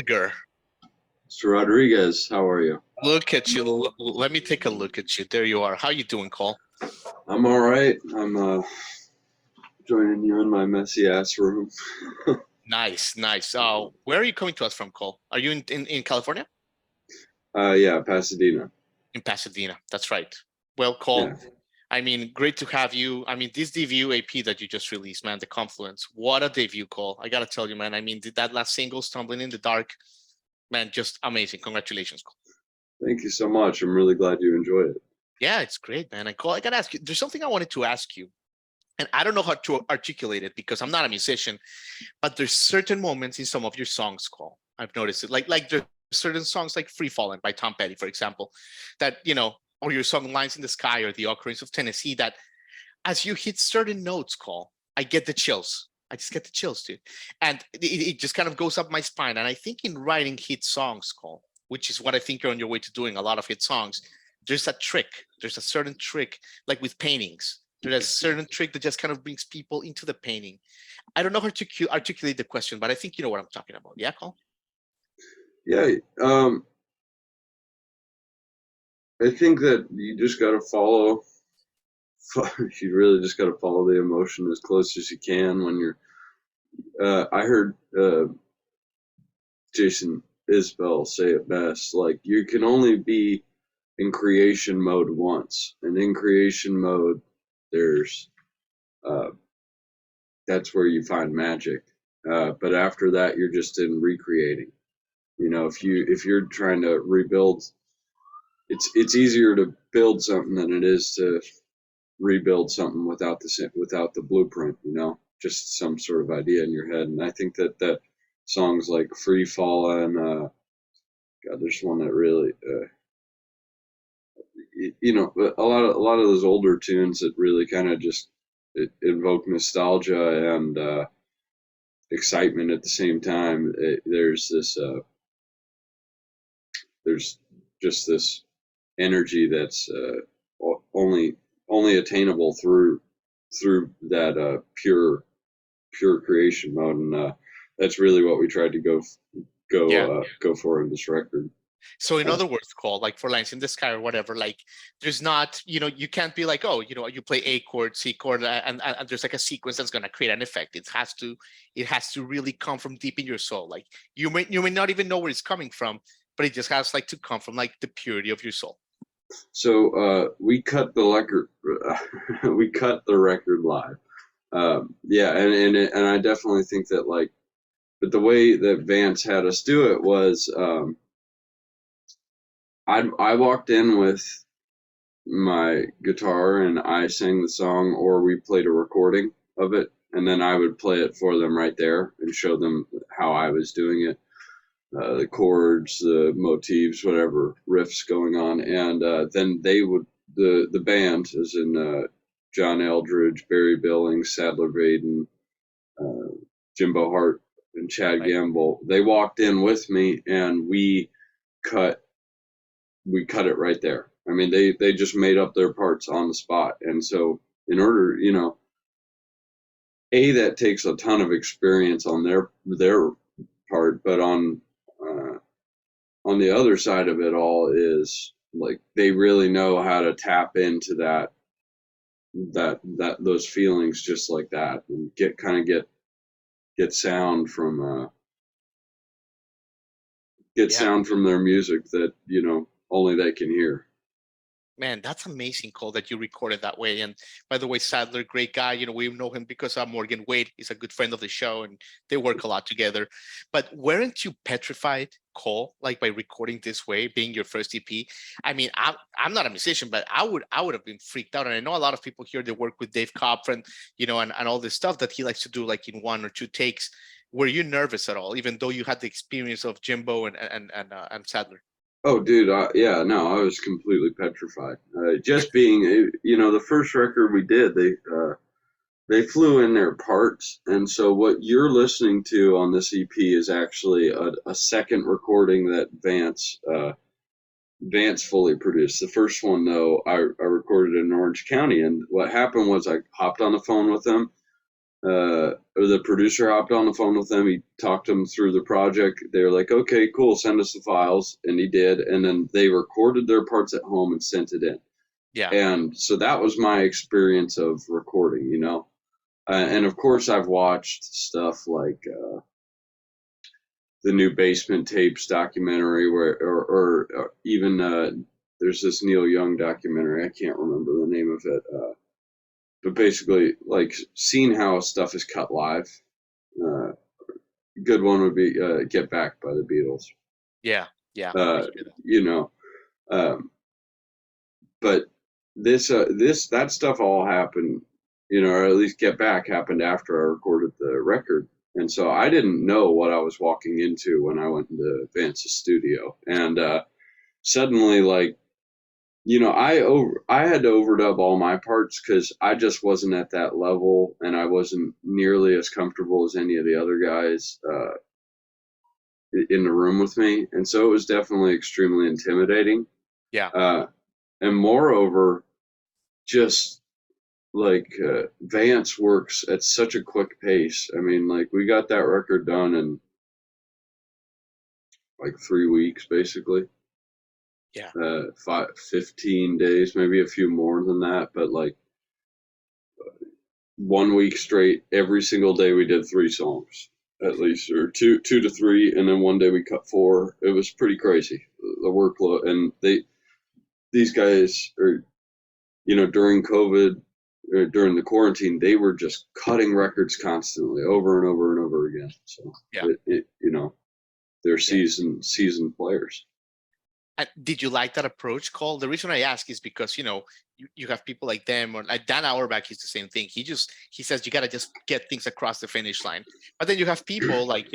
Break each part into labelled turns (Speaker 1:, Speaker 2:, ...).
Speaker 1: Gallagher.
Speaker 2: Mr. Rodriguez, how are you?
Speaker 1: Look at you. Let me take a look at you. There you are. How you doing, Cole?
Speaker 2: I'm all right. I'm joining you in my messy ass room.
Speaker 1: Nice, nice. Where are you coming to us from, Cole? Are you in California?
Speaker 2: Yeah, Pasadena.
Speaker 1: In Pasadena. That's right. Well, Cole,
Speaker 2: Yeah.
Speaker 1: I mean, great to have you. I mean, this debut AP that you just released, man, the Confluence. What a debut, Cole. I gotta tell you, man. I mean, that last single, Stumbling in the Dark, man, just amazing. Congratulations, Cole.
Speaker 2: Thank you so much. I'm really glad you enjoy it.
Speaker 1: Yeah, it's great, man. And Cole, I gotta ask you, there's something I wanted to ask you. And I don't know how to articulate it because I'm not a musician, but there's certain moments in some of your songs, Cole. I've noticed it. Like there's certain songs like Free Fallin' by Tom Petty, for example, that, or your song Lines in the Sky or The Occurrence of Tennessee, that as you hit certain notes, Cole, I get the chills. I just get the chills, dude. And it just kind of goes up my spine. And I think in writing hit songs, Cole, which is what I think you're on your way to doing, a lot of hit songs, there's a trick. There's a certain trick, like with paintings. There's a certain trick that just kind of brings people into the painting. I don't know how to articulate the question, but I think you know what I'm talking about. Yeah, Cole?
Speaker 2: Yeah. I think that you just got to follow. You really just got to follow the emotion as close as you can when you're. I heard Jason Isbell say it best. Like you can only be in creation mode once, and in creation mode, there's uh, that's where you find magic. But after that, you're just in recreating. You know, if you're trying to rebuild, it's easier to build something than it is to rebuild something without the blueprint. You know, just some sort of idea in your head. And I think that songs like Free Fallin', God, there's one that really, a lot of those older tunes that really kind of just invoke nostalgia and excitement at the same time. There's just this energy that's only attainable through that pure creation mode, and that's really what we tried to
Speaker 1: Yeah.
Speaker 2: Go for in this record.
Speaker 1: So in other words, Cole, like for Lines in the Sky or whatever, like there's not, you can't be like, oh, you play A chord, C chord, and there's like a sequence that's gonna create an effect. It has to really come from deep in your soul. Like you may not even know where it's coming from, but it just has like to come from like the purity of your soul.
Speaker 2: So we cut the record. We cut the record live. Yeah, and I definitely think that but the way that Vance had us do it was, I walked in with my guitar and I sang the song, or we played a recording of it, and then I would play it for them right there and show them how I was doing it, the chords, the motifs, whatever riffs going on, and then the band, as in John Eldridge, Barry Billings, Sadler Vaden, Jimbo Hart, and Chad Gamble. They walked in with me, and we cut it right there. I mean, they just made up their parts on the spot, and so in order, that takes a ton of experience on their part, but on the other side of it all is like they really know how to tap into those feelings just like that, and get sound from sound from their music that only they can hear.
Speaker 1: Man, that's amazing, Cole, that you recorded that way. And by the way, Sadler, great guy. We know him because Morgan Wade is a good friend of the show, and they work a lot together. But weren't you petrified, Cole, like by recording this way, being your first EP? I mean, I'm not a musician, but I would have been freaked out. And I know a lot of people here that work with Dave Kopf and and all this stuff that he likes to do like in one or two takes. Were you nervous at all, even though you had the experience of Jimbo and Sadler?
Speaker 2: Oh, dude, yeah, no, I was completely petrified. Just being, the first record we did, they flew in their parts, and so what you're listening to on this EP is actually a second recording that Vance fully produced. The first one, though, I recorded in Orange County, and what happened was I hopped on the phone with him. or the producer hopped on the phone with them. He talked them through the project. They were like, okay, cool, send us the files. And he did. And then they recorded their parts at home and sent it in.
Speaker 1: Yeah.
Speaker 2: And so that was my experience of recording, and of course, I've watched stuff like the new Basement Tapes documentary, or even there's this Neil Young documentary. I can't remember the name of it, but basically, like seeing how stuff is cut live. Good one would be "Get Back" by the Beatles.
Speaker 1: Yeah. Yeah. I
Speaker 2: Uh,
Speaker 1: hear that.
Speaker 2: you know, um, but that stuff all happened, or at least "Get Back" happened after I recorded the record. And so I didn't know what I was walking into when I went into Vance's studio. And suddenly, like, I had to overdub all my parts because I just wasn't at that level, and I wasn't nearly as comfortable as any of the other guys in the room with me. And so it was definitely extremely intimidating.
Speaker 1: Yeah.
Speaker 2: And moreover, just like Vance works at such a quick pace. I mean, like we got that record done in like 3 weeks, basically.
Speaker 1: Yeah.
Speaker 2: 15 days, maybe a few more than that, but like 1 week straight, every single day we did 3 songs at least, or two to three, and then one day we cut four. It was pretty crazy, the workload. And these guys are, during COVID, during the quarantine, they were just cutting records constantly, over and over and over again. So
Speaker 1: Yeah.
Speaker 2: they're
Speaker 1: Yeah.
Speaker 2: seasoned players.
Speaker 1: And did you like that approach, Cole? The reason I ask is because you have people like them, or like Dan Auerbach. He's the same thing. He says you got to just get things across the finish line. But then you have people like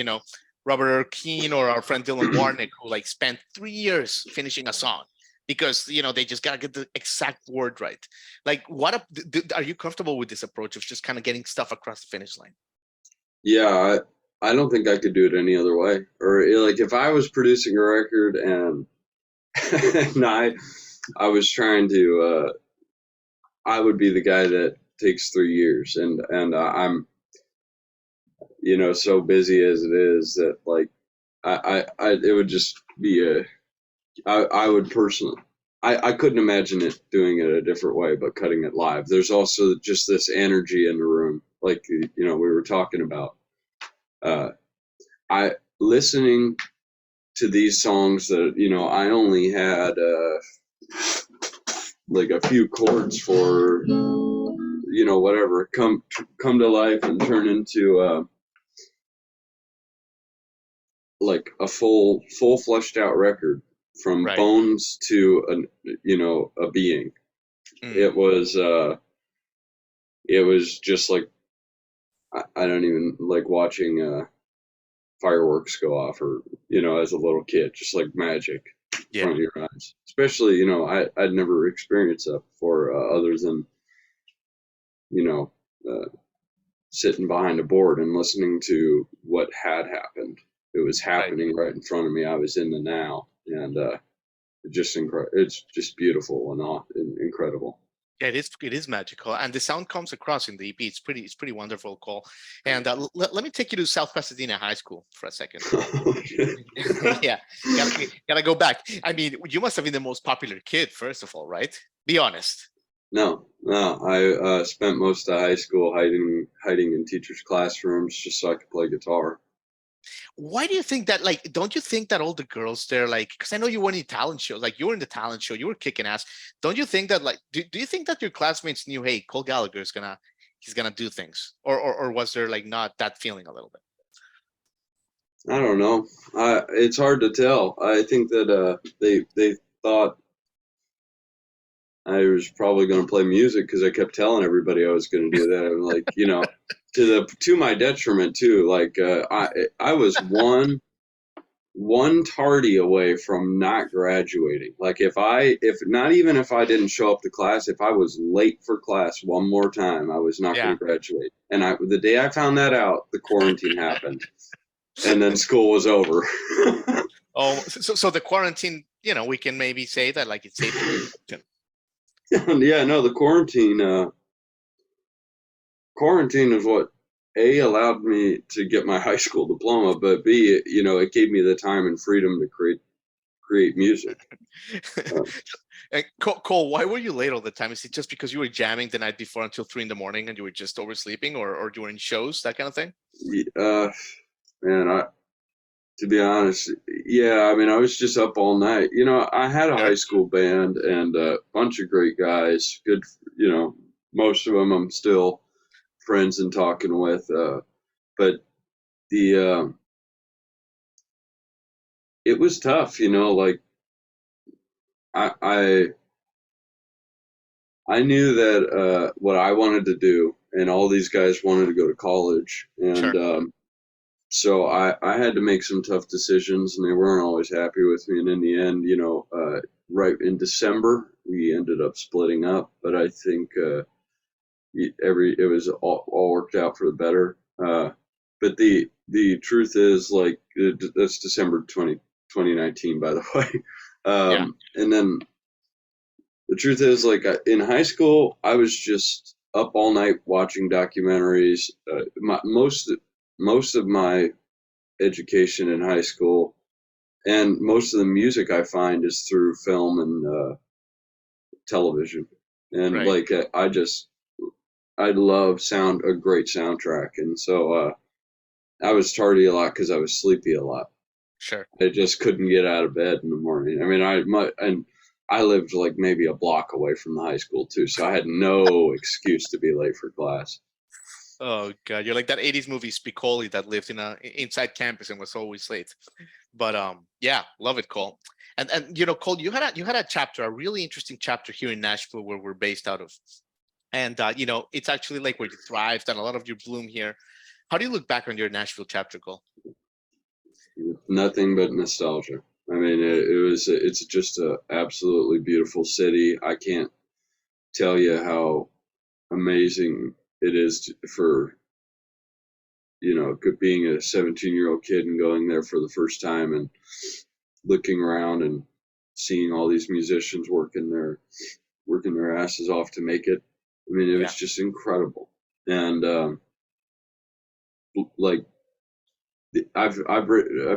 Speaker 1: Robert Keane or our friend Dylan Warnick, who like spent 3 years finishing a song because they just got to get the exact word right. Like, are you comfortable with this approach of just kind of getting stuff across the finish line?
Speaker 2: Yeah, I don't think I could do it any other way. Or like if I was producing a record and and I was trying to I would be the guy that takes 3 years, and I'm so busy as it is that like I it would just be I would personally I couldn't imagine it doing it a different way but cutting it live. There's also just this energy in the room, like we were talking about. I listening to these songs that I only had like a few chords for, whatever, come to life and turn into like a full fleshed out record from
Speaker 1: Right.
Speaker 2: bones to a being.
Speaker 1: Mm.
Speaker 2: It was just like I don't even like watching fireworks go off, or as a little kid, just like magic in
Speaker 1: Yeah.
Speaker 2: front of your eyes. Especially I'd never experienced that before, other than you know uh, sitting behind a board and listening to what had happened. It was
Speaker 1: Right.
Speaker 2: happening right in front of me. I was in the now, and it's just beautiful and incredible.
Speaker 1: Yeah, it is magical, and the sound comes across in the EP. It's pretty wonderful, Cole. And let me take you to South Pasadena High School for a second. Yeah, gotta go back. I mean, you must have been the most popular kid, first of all, right? Be honest.
Speaker 2: No. I spent most of high school hiding in teachers' classrooms just so I could play guitar.
Speaker 1: Why do you think that? Like, don't you think that all the girls there, like, because I know you were in the talent show, like you were in the talent show, you were kicking ass. Don't you think that, like, do you think that your classmates knew, hey, Cole Gallagher he's gonna do things, or was there like not that feeling a little bit?
Speaker 2: I don't know. It's hard to tell. I think that they thought I was probably going to play music because I kept telling everybody I was going to do that. I'm like, to my detriment too. Like I was one tardy away from not graduating. Like if not even if I didn't show up to class, if I was late for class one more time, I was not going
Speaker 1: Yeah.
Speaker 2: to graduate. And the day I found that out, the quarantine happened, and then school was over.
Speaker 1: Oh, so the quarantine, we can maybe say that like it's safe.
Speaker 2: Yeah, no, the quarantine is what A, allowed me to get my high school diploma, but B, it gave me the time and freedom to create music.
Speaker 1: And Cole, why were you late all the time? Is it just because you were jamming the night before until 3 in the morning and you were just oversleeping, or doing shows, that kind of thing?
Speaker 2: Uh, Man, to be honest, yeah, I mean, I was just up all night. I had a
Speaker 1: Sure.
Speaker 2: high school band and a bunch of great guys. Good, most of them I'm still friends and talking with. But the it was tough, like I I I knew that what I wanted to do, and all these guys wanted to go to college, and
Speaker 1: Sure.
Speaker 2: so I had to make some tough decisions, and they weren't always happy with me. And in the end, right in December, we ended up splitting up. But I think it was all worked out for the better. But the truth is, like, that's December 2019, by the way.
Speaker 1: Yeah.
Speaker 2: And then the truth is, like, in high school, I was just up all night watching documentaries. Most of my education in high school, and most of the music I find is through film and television. And
Speaker 1: Right.
Speaker 2: like, I love a great soundtrack, and so I was tardy a lot because I was sleepy a lot.
Speaker 1: Sure.
Speaker 2: I just couldn't get out of bed in the morning. I mean, and I lived like maybe a block away from the high school too, so I had no excuse to be late for class.
Speaker 1: Oh God, you're like that '80s movie Spicoli that lived inside campus and was always late. But yeah, love it, Cole. And Cole, you had a chapter, a really interesting chapter here in Nashville where we're based out of. And it's actually like where you thrived and a lot of your bloom here. How do you look back on your Nashville chapter, Cole?
Speaker 2: Nothing but nostalgia. I mean,
Speaker 1: Mm,
Speaker 2: it's just a absolutely beautiful city. I can't tell you how amazing it is for being a 17-year-old kid and going there for the first time and looking around and seeing all these musicians working their asses off to make it. I mean, it
Speaker 1: yeah.
Speaker 2: was just incredible. And like, I've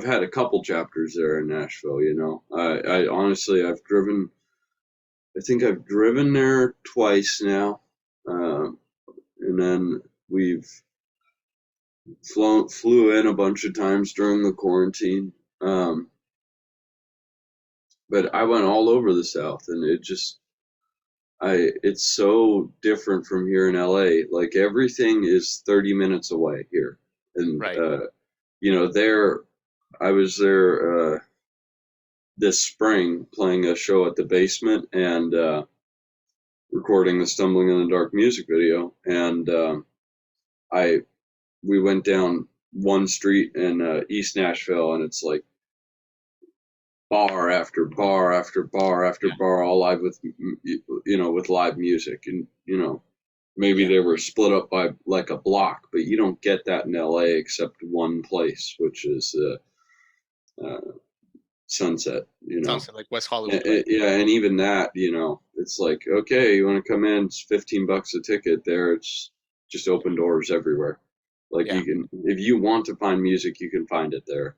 Speaker 2: had a couple chapters there in Nashville. I honestly, I think I've driven there twice now, and then we've flew in a bunch of times during the quarantine. Um, but I went all over the South, and it's so different from here in LA. Like, everything is 30 minutes away here, and
Speaker 1: Right.
Speaker 2: there I was there this spring playing a show at the Basement and recording the Stumbling in the Dark music video, and I we went down one street in East Nashville, and it's like bar after bar after bar after
Speaker 1: Yeah.
Speaker 2: bar, all live with live music, and maybe
Speaker 1: Yeah.
Speaker 2: they were split up by like a block, but you don't get that in LA except one place, which is Sunset.
Speaker 1: Sounds like West Hollywood, right?
Speaker 2: Yeah, and even that, it's like, okay, you want to come in? It's $15 a ticket. There, it's just open doors everywhere. Like,
Speaker 1: Yeah.
Speaker 2: you can, if you want to find music, you can find it there.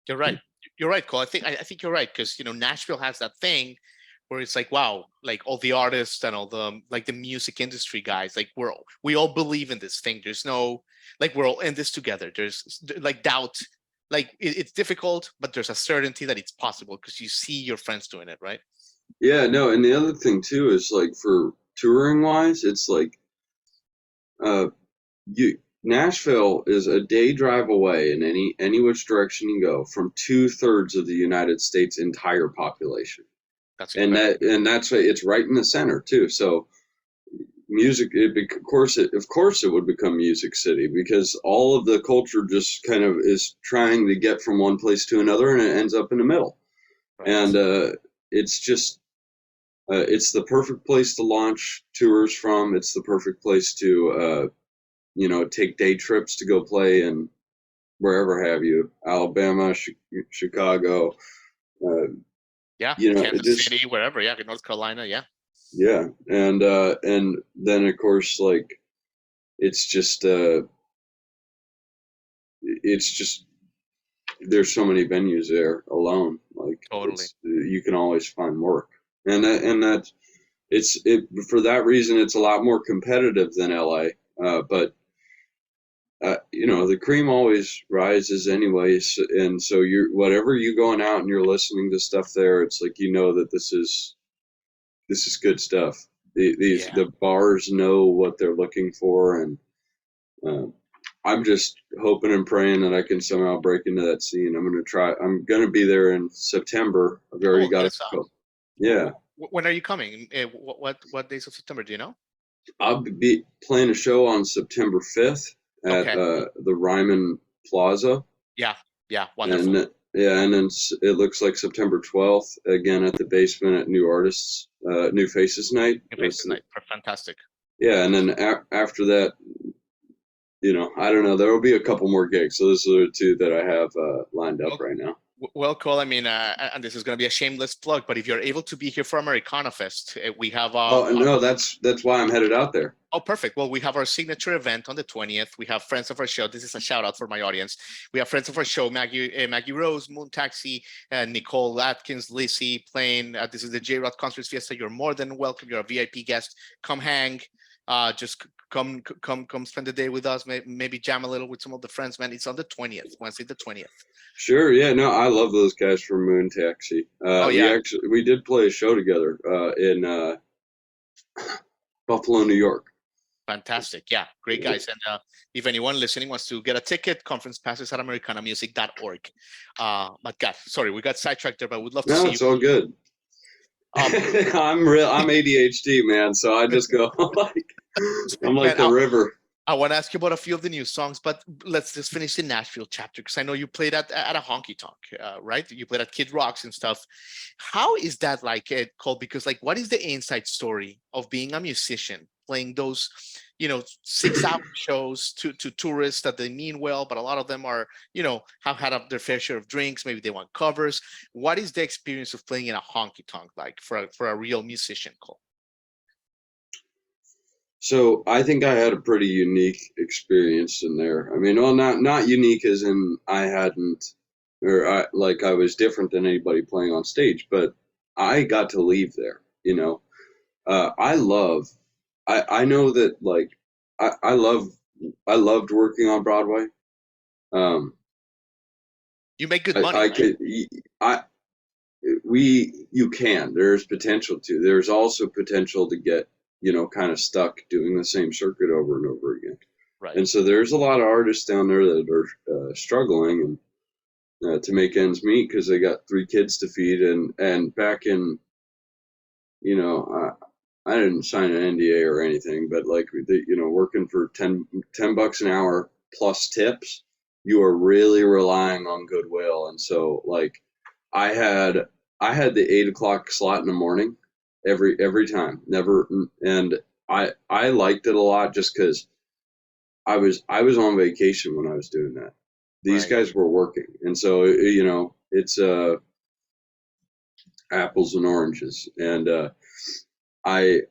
Speaker 1: You're right. You're right, Cole. I think you're right because Nashville has that thing where it's like, wow, like all the artists and all the like the music industry guys, like we all believe in this thing. There's no like we're all in this together. There's like doubt, like it's difficult, but there's a certainty that it's possible because you see your friends doing it, right?
Speaker 2: Yeah, no, and the other thing too is, like, for touring wise, it's like uh you Nashville is a day drive away in any which direction you go from 2/3 of the United States entire population.
Speaker 1: That's
Speaker 2: And
Speaker 1: incredible.
Speaker 2: that's why it's right in the center too. So music, of course it would become Music City, because all of the culture just kind of is trying to get from one place to another, and it ends up in the middle.
Speaker 1: Right.
Speaker 2: And it's just it's the perfect place to launch tours from. It's the perfect place to take day trips to go play in wherever have you, Alabama, Chicago, uh,
Speaker 1: Yeah.
Speaker 2: it
Speaker 1: Kansas
Speaker 2: just,
Speaker 1: City, wherever. Yeah. North Carolina. Yeah.
Speaker 2: yeah. And then, of course, like, it's just it's just there's so many venues there alone. Like
Speaker 1: Totally.
Speaker 2: it's you can always find work, and that it for that reason it's a lot more competitive than LA. But the cream always rises anyways, and so you're whatever you going out and you're listening to stuff there, it's like that this is good stuff.
Speaker 1: Yeah.
Speaker 2: The bars know what they're looking for, and uh, I'm just hoping and praying that I can somehow break into that scene. I'm gonna try. I'm gonna be there in September. I've already
Speaker 1: Oh,
Speaker 2: got a
Speaker 1: yes.
Speaker 2: couple. Yeah,
Speaker 1: When are you coming? What days of September do you know?
Speaker 2: I'll be playing a show on September 5th at
Speaker 1: Okay.
Speaker 2: the Ryman Plaza,
Speaker 1: Yeah. Yeah. Wonderful.
Speaker 2: and yeah, and then it looks like September 12th again at the basement at New Artists, New Faces Night.
Speaker 1: Your face tonight. Fantastic.
Speaker 2: Yeah, and then after that, I don't know. There will be a couple more gigs. So those are the two that I have lined up
Speaker 1: Well,
Speaker 2: right now.
Speaker 1: well, Cole. I mean, and this is going to be a shameless plug, but if you're able to be here for Americana Fest, we have
Speaker 2: Oh no, that's why I'm headed out there.
Speaker 1: oh, perfect. Well, we have our signature event on the 20th. We have friends of our show. This is a shout out for my audience. We have friends of our show, Maggie Rose, Moon Taxi, Nicole Atkins, Lizzie playing. This is the J-Rod Concerts Fiesta. You're more than welcome. You're a VIP guest. Come hang. Just come spend the day with us. Maybe jam a little with some of the friends, man. It's on the 20th, Wednesday the 20th.
Speaker 2: Sure, yeah, no, I love those guys from Moon Taxi.
Speaker 1: Oh, yeah.
Speaker 2: We did play a show together in Buffalo, New York.
Speaker 1: Fantastic. Yeah, great guys. And if anyone listening wants to get a ticket, conference passes at americanamusic.org. But God, sorry, we got sidetracked there, but we'd love to
Speaker 2: No,
Speaker 1: see
Speaker 2: it's
Speaker 1: you.
Speaker 2: all good. I'm ADHD, man, so I just go I'm like
Speaker 1: Man,
Speaker 2: the river.
Speaker 1: I want to ask you about a few of the new songs, but let's just finish the Nashville chapter because I know you played at a honky tonk, right? You played at Kid Rocks and stuff. How is that like, Cole? Because like, what is the inside story of being a musician playing those, 6-hour shows to tourists that they mean well, but a lot of them are, have had up their fair share of drinks. Maybe they want covers. What is the experience of playing in a honky tonk like for a real musician, Cole?
Speaker 2: So I think I had a pretty unique experience in there. I mean, well, not unique as in I hadn't, or I was different than anybody playing on stage, but I got to leave there. I love, I know that like I loved working on Broadway. Um,
Speaker 1: You make good money,
Speaker 2: I
Speaker 1: right?
Speaker 2: could, I you can. There's potential to. There's also potential to get kind of stuck doing the same circuit over and over again.
Speaker 1: Right.
Speaker 2: And so there's a lot of artists down there that are struggling and to make ends meet because they got 3 kids to feed. And back in, I didn't sign an NDA or anything, but like, working for 10 bucks an hour plus tips, you are really relying on goodwill. And so like, I had I had the 8 o'clock slot in the morning every time. Never, and I liked it a lot just because I was on vacation when I was doing that. These
Speaker 1: Right.
Speaker 2: guys were working, and so it's apples and oranges. And I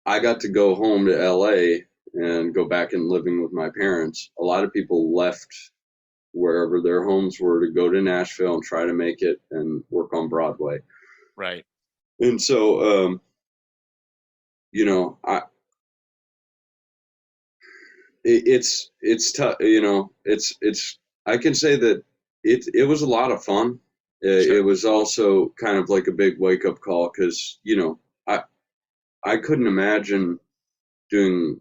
Speaker 2: I got to go home to LA and go back and living with my parents. A lot of people left wherever their homes were to go to Nashville and try to make it and work on Broadway.
Speaker 1: Right.
Speaker 2: And so, I it's tough. I can say that it was a lot of fun. It
Speaker 1: Sure.
Speaker 2: was also kind of like a big wake up call because I couldn't imagine doing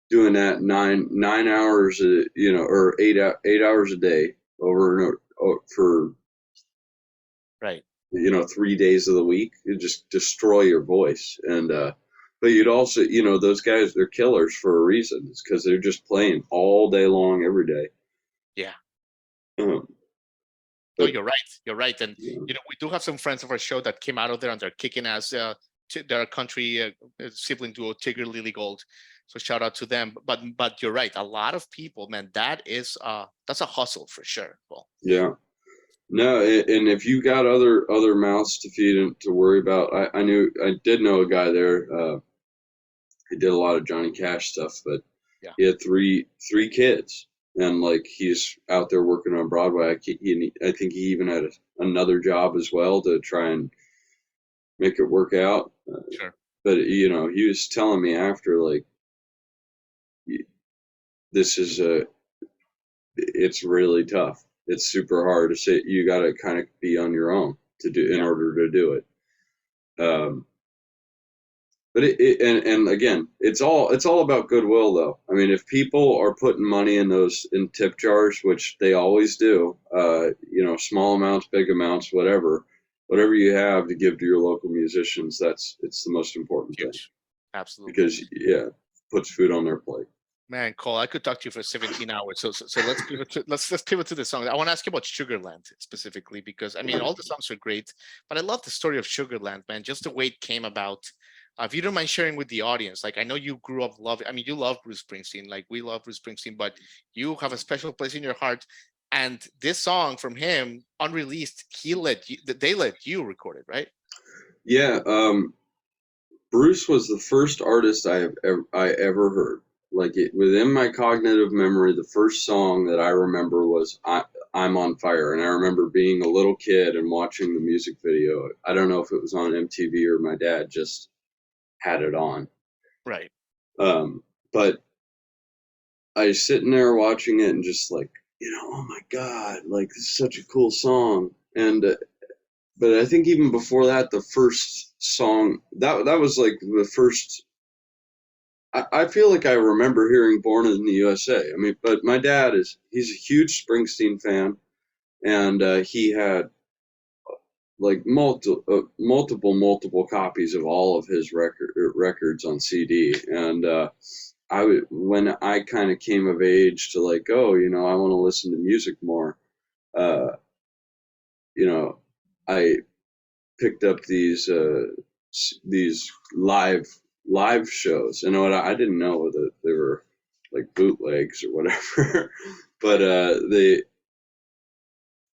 Speaker 2: doing that 9 hours, or 8 hours a day over and over for
Speaker 1: Right.
Speaker 2: 3 days of the week. It just destroy your voice. And but you'd also, those guys, they're killers for a reason. It's because they're just playing all day long every day.
Speaker 1: Yeah.
Speaker 2: um,
Speaker 1: No,
Speaker 2: but
Speaker 1: you're right. You're right. And
Speaker 2: you know,
Speaker 1: we do have some friends of our show that came out of there and they're kicking ass. Their country sibling duo, Tigger Lily Gold. So shout out to them. But you're right. A lot of people, man. That's a hustle for sure. Well,
Speaker 2: yeah, no, and if you got other mouths to feed and to worry about, I did know a guy there. He did a lot of Johnny Cash stuff, but
Speaker 1: yeah.
Speaker 2: he had three kids, and like he's out there working on Broadway. I think he even had another job as well to try and make it work out.
Speaker 1: Sure.
Speaker 2: But he was telling me after, like, this is it's really tough. It's super hard to say. You got to kind of be on your own to do in
Speaker 1: Yeah.
Speaker 2: order to do it. But and again, it's all about goodwill, though. I mean, if people are putting money in tip jars, which they always do, small amounts, big amounts, whatever you have to give to your local musicians, it's the most important thing,
Speaker 1: Huge. Absolutely.
Speaker 2: because puts food on their plate.
Speaker 1: Man, Cole, I could talk to you for 17 hours. So let's pivot to let's pivot to the song. I want to ask you about Sugarland specifically, because I mean all the songs are great, but I love the story of Sugarland, man. Just the way it came about. If you don't mind sharing with the audience, like I know you grew up loving. I mean, you love Bruce Springsteen, like we love Bruce Springsteen, but you have a special place in your heart. And this song from him, unreleased, they let you record it, right?
Speaker 2: Yeah, Bruce was the first artist I ever heard. Like, within my cognitive memory, the first song that I remember was "I'm on Fire," and I remember being a little kid and watching the music video. I don't know if it was on MTV or my dad just had it on.
Speaker 1: Right.
Speaker 2: But I was sitting there watching it and just like, oh my God, like this is such a cool song. And but I think even before that, the first song that was like the first. I feel like I remember hearing "Born in the USA." I mean, but my dad he's a huge Springsteen fan, and he had like multiple copies of all of his records on CD. And when I kind of came of age to like, oh, I want to listen to music more. Uh, I picked up these live shows. I didn't know that they were like bootlegs or whatever, but they,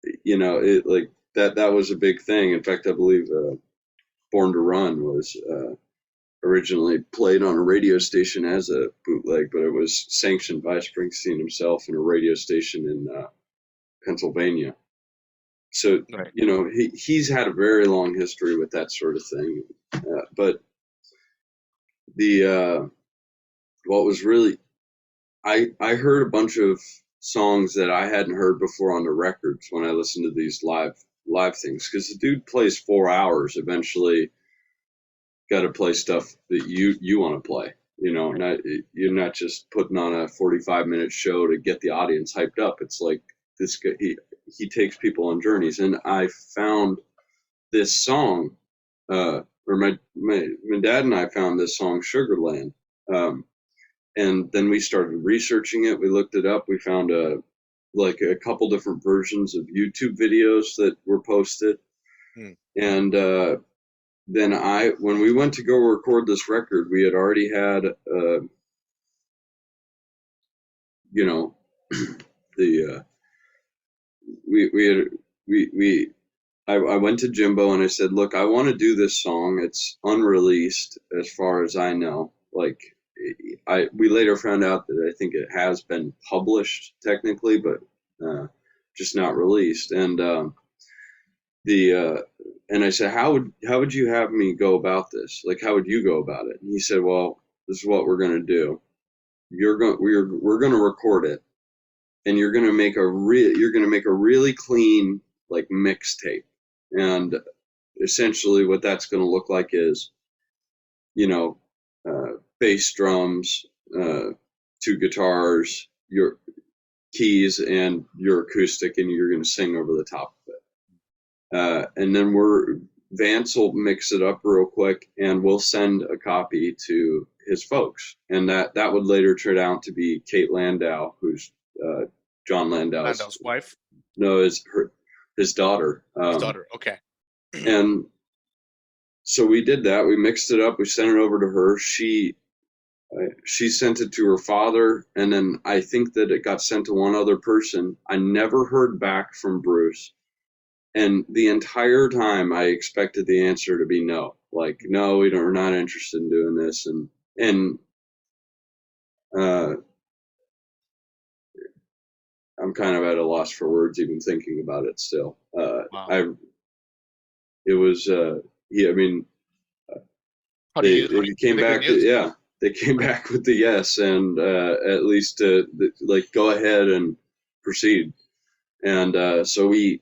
Speaker 2: it like that was a big thing. In fact, I believe Born to Run was originally played on a radio station as a bootleg, but it was sanctioned by Springsteen himself in a radio station in Pennsylvania. So,
Speaker 1: Right.
Speaker 2: he's had a very long history with that sort of thing. But the what was really, I heard a bunch of songs that I hadn't heard before on the records when I listened to these live things, because the dude plays 4 hours. Eventually, got to play stuff that you want to play. You're not just putting on a 45-minute show to get the audience hyped up. It's like this guy, he takes people on journeys, and I found this song, or my dad and I found this song, Sugarland. And then we started researching it. We looked it up. We found a couple different versions of YouTube videos that were posted.
Speaker 1: Hmm.
Speaker 2: And then when we went to go record this record, we had already had, the we had I went to Jimbo and I said, look, I want to do this song. It's unreleased as far as I know. Like, we later found out that I think it has been published technically, but just not released. And and I said, how would you have me go about this? Like, how would you go about it? And he said, well, this is what we're going to do. We're going to record it, and you're going to make a really clean, like, mixtape. And essentially what that's going to look like is, bass drums, two guitars, your keys, and your acoustic, and you're going to sing over the top of it. And then Vance will mix it up real quick, and we'll send a copy to his folks. And that would later turn out to be Kate Landau, who's John
Speaker 1: Landau's wife.
Speaker 2: No, his daughter.
Speaker 1: His daughter. Okay.
Speaker 2: And so we did that. We mixed it up. We sent it over to her. She sent it to her father, and then I think that it got sent to one other person. I never heard back from Bruce, and the entire time I expected the answer to be no. Like, no, we're not interested in doing this, and I'm kind of at a loss for words even thinking about it still.
Speaker 1: Wow.
Speaker 2: It was, yeah, I mean, they
Speaker 1: Hear
Speaker 2: came
Speaker 1: the good
Speaker 2: back,
Speaker 1: news?
Speaker 2: yeah, they came back with the yes, and at least like go ahead and proceed. And so we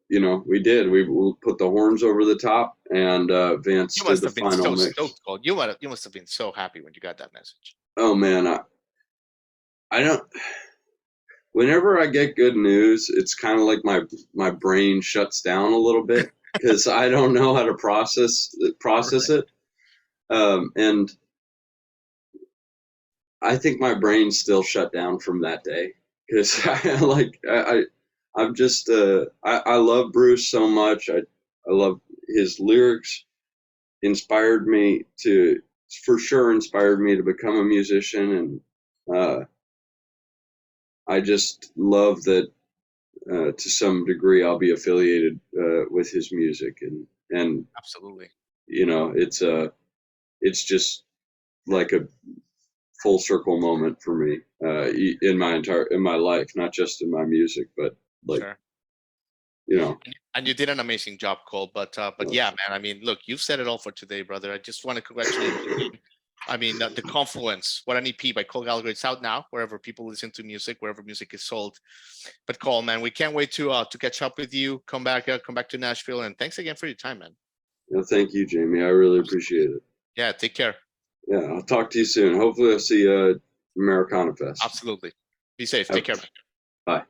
Speaker 2: did. We put the horns over the top, and Vance
Speaker 1: You
Speaker 2: did
Speaker 1: must
Speaker 2: the
Speaker 1: have been
Speaker 2: final
Speaker 1: so
Speaker 2: mix.
Speaker 1: stoked, Cole. You must have been so happy when you got that message.
Speaker 2: Oh man, I don't. Whenever I get good news, it's kind of like my brain shuts down a little bit because I don't know how to process
Speaker 1: Right.
Speaker 2: it. And I think my brain's still shut down from that day because I'm just I love Bruce so much. I love his lyrics. Inspired me to for sure inspired me to become a musician, and I just love that to some degree I'll be affiliated with his music, and
Speaker 1: Absolutely.
Speaker 2: it's just like a full circle moment for me in my life, not just in my music, but like
Speaker 1: Sure.
Speaker 2: you know.
Speaker 1: And you did an amazing job, Cole. But yeah, man. I mean, look, you've said it all for today, brother. I just want to congratulate you again. I mean, the Confluence, what an EP by Cole Gallagher. It's out now wherever people listen to music, wherever music is sold. But Cole, man, we can't wait to catch up with you. Come back to Nashville, and thanks again for your time, man.
Speaker 2: Thank you, Jamie. I really
Speaker 1: Absolutely.
Speaker 2: appreciate it.
Speaker 1: Yeah, take care.
Speaker 2: Yeah, I'll talk to you soon. Hopefully, I'll see you at Americana Fest.
Speaker 1: Absolutely. Be safe.
Speaker 2: Have,
Speaker 1: Take care, man.
Speaker 2: bye.